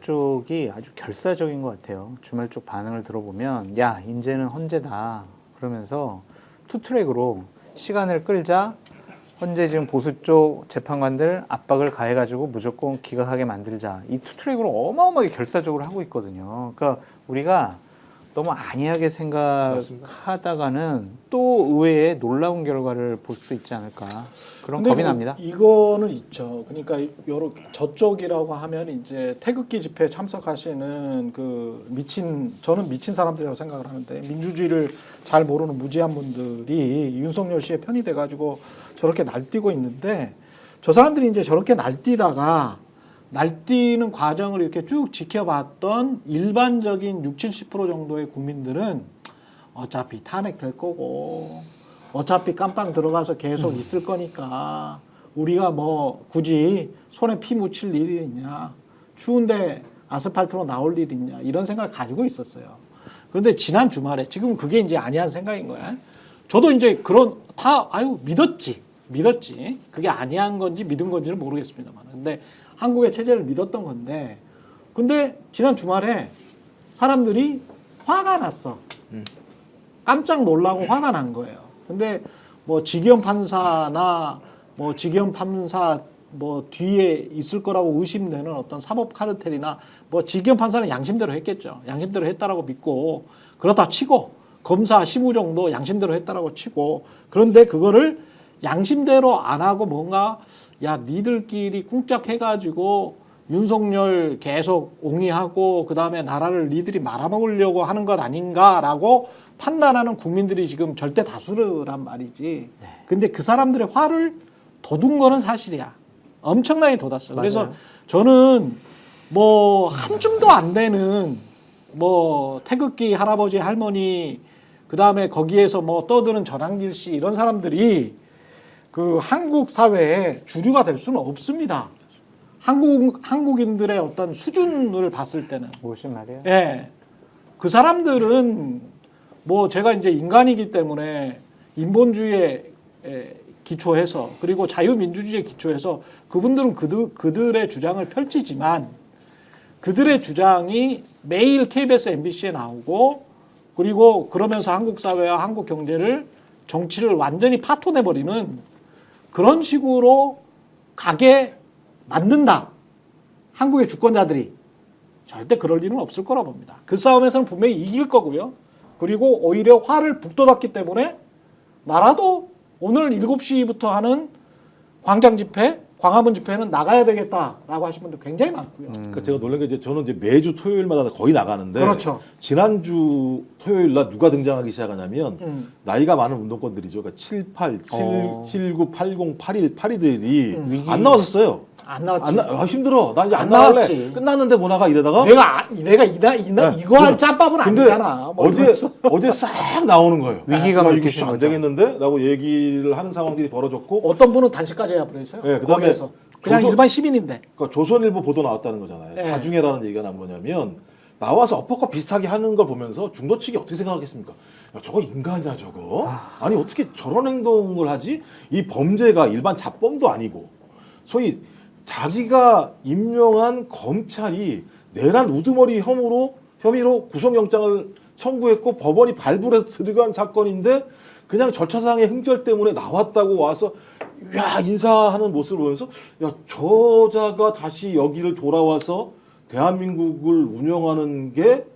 쪽이 아주 결사적인 것 같아요. 주말 쪽 반응을 들어보면 야 이제는 헌재다 그러면서 투트랙으로 시간을 끌자. 헌재 지금 보수 쪽 재판관들 압박을 가해가지고 무조건 기각하게 만들자. 이 투트랙으로 어마어마하게 결사적으로 하고 있거든요. 그러니까 우리가 너무 안이하게 생각하다가는 또 의외의 놀라운 결과를 볼 수도 있지 않을까 그런 겁이 납니다. 이거는 있죠. 그러니까 여러 저쪽이라고 하면 이제 태극기 집회에 참석하시는 저는 미친 사람들이라고 생각을 하는데 민주주의를 잘 모르는 무지한 분들이 윤석열 씨의 편이 돼가지고 저렇게 날뛰고 있는데 저 사람들이 이제 저렇게 날뛰는 과정을 이렇게 쭉 지켜봤던 일반적인 60, 70% 정도의 국민들은 어차피 탄핵될 거고 어차피 깜빵 들어가서 계속 있을 거니까 우리가 뭐 굳이 손에 피 묻힐 일이 있냐, 추운데 아스팔트로 나올 일이 있냐 이런 생각을 가지고 있었어요. 그런데 지난 주말에 지금 그게 이제 아니한 생각인 거야. 저도 이제 믿었지. 그게 아니한 건지 믿은 건지는 모르겠습니다만. 근데 한국의 체제를 믿었던 건데, 근데 지난 주말에 사람들이 화가 났어. 깜짝 놀라고 화가 난 거예요. 근데 뭐 지기현 판사나 뭐 지기현 판사 뭐 뒤에 있을 거라고 의심되는 어떤 사법 카르텔이나 뭐 지기현 판사는 양심대로 했겠죠. 양심대로 했다라고 믿고 그렇다 치고 검사 심우정도 양심대로 했다라고 치고 그런데 그거를 양심대로 안 하고 뭔가 야 니들끼리 꿍짝해가지고 윤석열 계속 옹이하고 그다음에 나라를 니들이 말아먹으려고 하는 것 아닌가라고 판단하는 국민들이 지금 절대 다수란 말이지. 네. 근데 그 사람들의 화를 돋운 거는 사실이야. 엄청나게 돋았어. 맞아요. 그래서 저는 뭐 한 줌도 안 되는 뭐 태극기 할아버지 할머니 그다음에 거기에서 뭐 떠드는 전한길 씨 이런 사람들이 그 한국 사회에 주류가 될 수는 없습니다. 한국인들의 어떤 수준을 봤을 때는. 무슨 말이에요? 예. 그 사람들은 뭐 제가 이제 인간이기 때문에 인본주의에 기초해서 그리고 자유민주주의에 기초해서 그분들은 그들의 주장을 펼치지만 그들의 주장이 매일 KBS, MBC에 나오고 그리고 그러면서 한국 사회와 한국 경제를 정치를 완전히 파토내버리는 그런 식으로 가게 만든다. 한국의 주권자들이. 절대 그럴 일은 없을 거라 봅니다. 그 싸움에서는 분명히 이길 거고요. 그리고 오히려 화를 북돋았기 때문에 나라도 오늘 7시부터 하는 광장 집회, 광화문 집회는 나가야 되겠다라고 하신 분들 굉장히 많고요. 그러니까 제가 놀란 게 이제 저는 이제 매주 토요일마다 거의 나가는데 그렇죠. 지난주 토요일 날 누가 등장하기 시작하냐면 나이가 많은 운동권들이죠. 그러니까 78, 79, 80, 81, 82들이 안 나왔었어요. 안 나왔지. 힘들어. 나 이제 안 안 나갈래. 나왔지. 끝났는데 뭐 나가 이러다가 내가 이거 할 짬밥은 아니잖아. 뭐 어제 싹 나오는 거예요. 위기감을 이거 느끼신 안 거죠. 되겠는데라고 얘기를 하는 상황들이 벌어졌고 어떤 분은 단식까지 해버렸어요. 네, 그다음에 거기에서. 그냥 일반 시민인데. 그러니까 조선일보 보도 나왔다는 거잖아요. 네. 자중해라는 얘기가 나온 거냐면 나와서 엎어컷 비슷하게 하는 걸 보면서 중도 측이 어떻게 생각하겠습니까? 야, 저거 인간이야 저거. 아니 어떻게 저런 행동을 하지? 이 범죄가 일반 잡범도 아니고 소위 자기가 임명한 검찰이 내란 우두머리 혐의로 구속영장을 청구했고 법원이 발부해서 들어간 사건인데 그냥 절차상의 흥절 때문에 나왔다고 와서 야 인사하는 모습을 보면서 야 저자가 다시 여기를 돌아와서 대한민국을 운영하는 게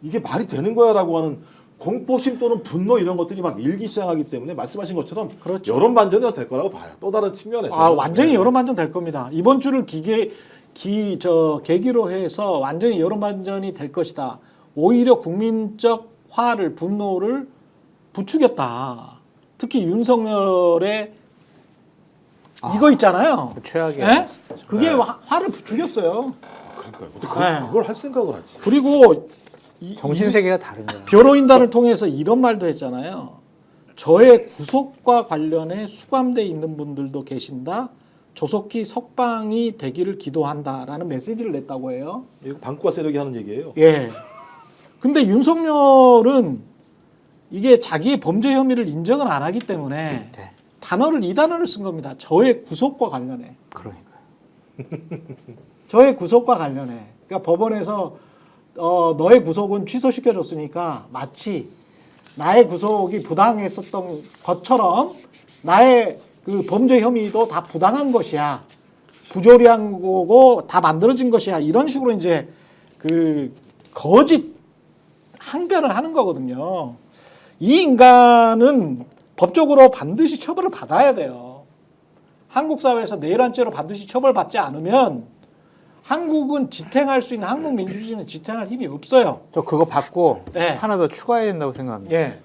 이게 말이 되는 거야라고 하는 공포심 또는 분노 이런 것들이 막 일기 시작하기 때문에 말씀하신 것처럼 그렇죠. 여론 반전이 될 거라고 봐요. 또 다른 측면에서 완전히 여론 반전 될 겁니다. 이번 주를 계기로 해서 완전히 여론 반전이 될 것이다. 오히려 국민적 화를 분노를 부추겼다. 특히 윤석열의 이거 있잖아요. 최악의 예? 그게 화를 부추겼어요. 그러니까 어떻게 그걸 할 생각을 하지? 그리고 정신세계가 다른 거예요. 변호인단을 통해서 이런 말도 했잖아요. 저의 구속과 관련해 수감돼 있는 분들도 계신다. 조속히 석방이 되기를 기도한다라는 메시지를 냈다고 해요. 이거 방과 세력이 하는 얘기예요. 예. 근데 윤석열은 이게 자기의 범죄 혐의를 인정을 안 하기 때문에 네. 이 단어를 쓴 겁니다. 저의 구속과 관련해. 그러니까요. 저의 구속과 관련해. 그러니까 법원에서 너의 구속은 취소시켜줬으니까 마치 나의 구속이 부당했었던 것처럼 나의 그 범죄 혐의도 다 부당한 것이야. 부조리한 거고 다 만들어진 것이야. 이런 식으로 이제 그 거짓 항변을 하는 거거든요. 이 인간은 법적으로 반드시 처벌을 받아야 돼요. 한국 사회에서 내란죄로 반드시 처벌받지 않으면 한국은 지탱할 수 있는 한국 민주주의는 지탱할 힘이 없어요. 저 그거 받고 네. 하나 더 추가해야 된다고 생각합니다. 예,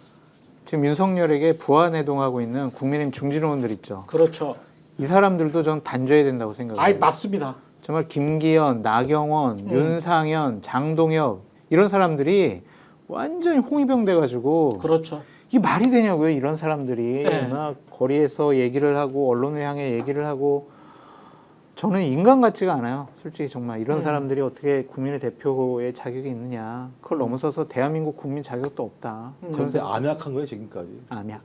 지금 윤석열에게 부안해동하고 있는 국민의힘 중진의원들 있죠. 그렇죠. 이 사람들도 전 단죄해야 된다고 생각해요. 맞습니다. 정말 김기현, 나경원, 윤상현, 장동혁 이런 사람들이 완전히 홍위병 돼가지고 그렇죠. 이게 말이 되냐고요. 이런 사람들이 네. 막 거리에서 얘기를 하고 언론을 향해 얘기를 하고 저는 인간 같지가 않아요. 솔직히 정말 이런 사람들이 어떻게 국민의 대표의 자격이 있느냐. 그걸 넘어서서 대한민국 국민 자격도 없다. 저는 암약한 거예요 지금까지. 암약.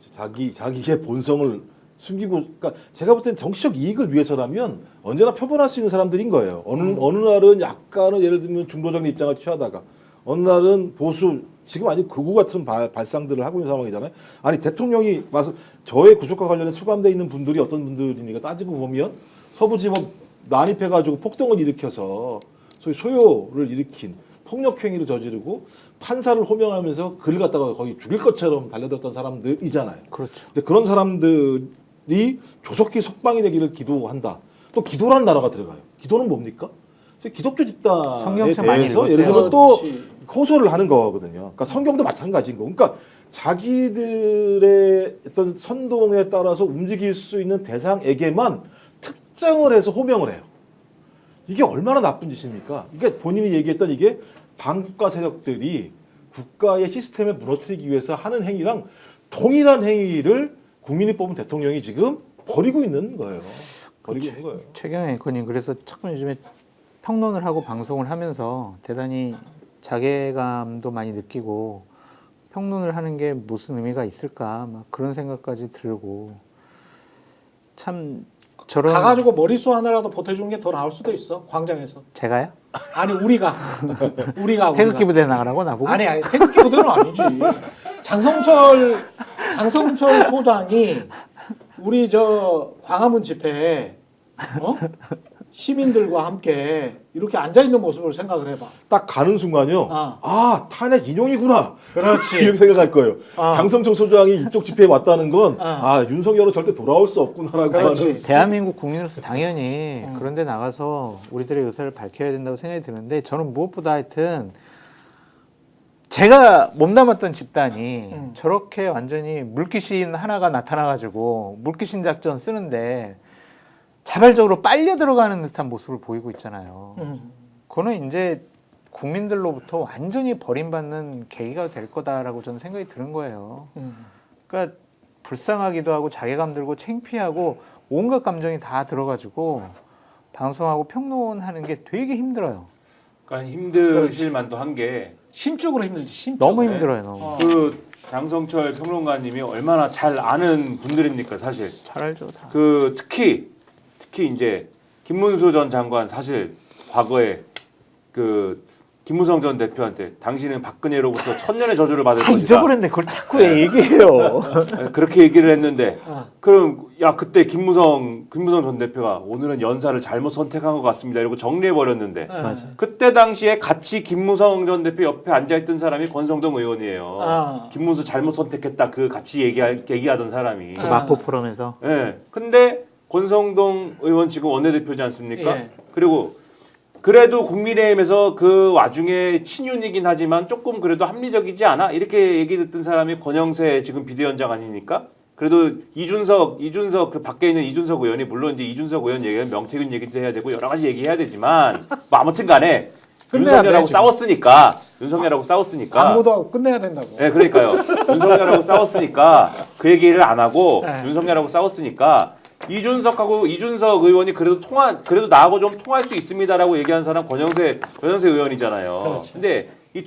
자기의 본성을 숨기고, 그러니까 제가 볼 땐 정치적 이익을 위해서라면 언제나 표본할 수 있는 사람들인 거예요. 어느 날은 약간은 예를 들면 중도적인 입장을 취하다가 어느 날은 보수 지금 아직 극우 같은 발상들을 하고 있는 상황이잖아요. 아니 대통령이 와서 저의 구속과 관련해 수감돼 있는 분들이 어떤 분들이니까 따지고 보면 서부지법 난입해가지고 폭동을 일으켜서 소위 소요를 일으킨 폭력 행위를 저지르고 판사를 호명하면서 글을 갖다가 거의 죽일 것처럼 달려들었던 사람들이잖아요. 그렇죠. 근데 그런 사람들이 조속히 석방이 되기를 기도한다. 또 기도라는 단어가 들어가요. 기도는 뭡니까? 기독교 집단에 성경책 많이 대해서 읽었대요. 예를 들면 또 그렇지. 호소를 하는 거거든요. 그러니까 성경도 마찬가지인 거. 그러니까 자기들의 어떤 선동에 따라서 움직일 수 있는 대상에게만 특정을 해서 호명을 해요. 이게 얼마나 나쁜 짓입니까? 그러니까 본인이 얘기했던 이게 반국가 세력들이 국가의 시스템을 무너뜨리기 위해서 하는 행위랑 동일한 행위를 국민이 뽑은 대통령이 지금 벌이고 있는 거예요. 벌이고 있는 거예요. 최경영 앵커님 그래서 자꾸 요즘에 평론을 하고 방송을 하면서 대단히 자괴감도 많이 느끼고 평론을 하는 게 무슨 의미가 있을까 막 그런 생각까지 들고 참 저런 가가지고 머리수 하나라도 보태주는 게 더 나을 수도 있어. 광장에서. 제가요? 아니 우리가 태극기 부대 나가라고 나보고? 아니 태극기 부대는 아니지. 장성철 소장이 우리 저 광화문 집회에 시민들과 함께 이렇게 앉아 있는 모습을 생각을 해봐. 딱 가는 순간요. 아 탄핵 인용이구나. 그렇지. 이렇게 생각할 거예요. 아. 장성철 소장이 이쪽 집회에 왔다는 건 아. 윤석열은 절대 돌아올 수 없구나라고 그렇지. 하는. 대한민국 국민으로서 당연히 그런 데 나가서 우리들의 의사를 밝혀야 된다고 생각이 드는데 저는 무엇보다 하여튼 제가 몸담았던 집단이 저렇게 완전히 물귀신 하나가 나타나가지고 물귀신 작전 쓰는데 자발적으로 빨려 들어가는 듯한 모습을 보이고 있잖아요. 그거는 이제 국민들로부터 완전히 버림받는 계기가 될 거다라고 저는 생각이 드는 거예요. 그러니까 불쌍하기도 하고 자괴감 들고 창피하고 온갖 감정이 다 들어가지고 방송하고 평론하는 게 되게 힘들어요. 그러니까 힘드실 만도 한 게 심적으로 힘들지. 심적으로. 너무 힘들어요. 너무. 그 장성철 평론가님이 얼마나 잘 아는 분들입니까, 사실. 잘 알죠. 다. 그 특히 이제 김문수 전 장관 사실 과거에 그 김무성 전 대표한테 당신은 박근혜로부터 천년의 저주를 받을 다 것이다. 잊어버렸는데 그걸 자꾸 왜 얘기해요. 그렇게 얘기를 했는데 아. 그럼 야 그때 김무성 전 대표가 오늘은 연사를 잘못 선택한 것 같습니다. 이러고 정리해 버렸는데 맞아. 그때 당시에 같이 김무성 전 대표 옆에 앉아있던 사람이 권성동 의원이에요. 아. 김문수 잘못 선택했다 그 같이 얘기하던 사람이. 그 마포 포럼에서 예. 근데 권성동 의원 지금 원내대표지 않습니까? 예. 그리고 그래도 국민의힘에서 그 와중에 친윤이긴 하지만 조금 그래도 합리적이지 않아? 이렇게 얘기 듣던 사람이 권영세 지금 비대위원장 아닙니까? 그래도 이준석 그 밖에 있는 이준석 의원이 물론 이제 이준석 의원 얘기하면 명태균 얘기도 해야 되고 여러 가지 얘기해야 되지만 뭐 아무튼간에 끝내야 돼, 윤석열하고 지금. 싸웠으니까 광고도 하고 끝내야 된다고. 네, 그러니까요. 윤석열하고 싸웠으니까 그 얘기를 안 하고 네. 윤석열하고 싸웠으니까 이준석 의원이 그래도 나하고 좀 통할 수 있습니다라고 얘기한 사람 권영세 의원이잖아요. 그렇죠. 근데 이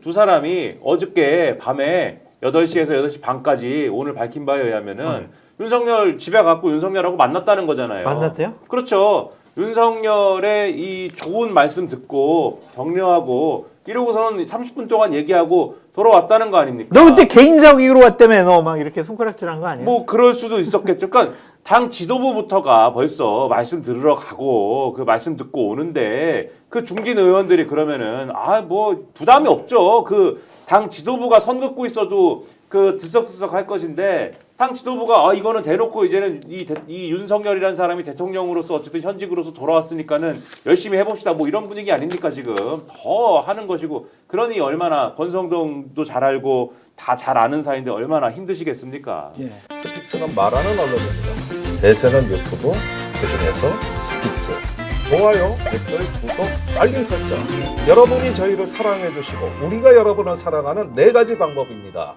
두 사람이 어저께 밤에 8시에서 8시 반까지 오늘 밝힌 바에 의하면은 윤석열 집에 갔고 윤석열하고 만났다는 거잖아요. 만났대요? 그렇죠. 윤석열의 이 좋은 말씀 듣고 격려하고 이러고서는 30분 동안 얘기하고 돌아왔다는 거 아닙니까? 너 그때 개인적 이유로 왔다며 너 막 이렇게 손가락질한 거 아니야? 뭐 그럴 수도 있었겠죠. 그러니까 당 지도부부터가 벌써 말씀 들으러 가고 그 말씀 듣고 오는데 그 중진 의원들이 그러면은 뭐 부담이 없죠. 그 당 지도부가 선 긋고 있어도 그 들썩들썩 할 것인데 당 지도부가 이거는 대놓고 이제는 이 윤석열이라는 사람이 대통령으로서 어쨌든 현직으로서 돌아왔으니까는 열심히 해봅시다. 뭐 이런 분위기 아닙니까 지금 더 하는 것이고 그러니 얼마나 권성동도 잘 알고 다 잘 아는 사이인데 얼마나 힘드시겠습니까? 예. 스픽스는 말하는 언론입니다. 대세는 유튜브, 그중에서 스픽스. 좋아요, 댓글, 구독, 알림 설정. 여러분이 저희를 사랑해 주시고 우리가 여러분을 사랑하는 4가지 방법입니다.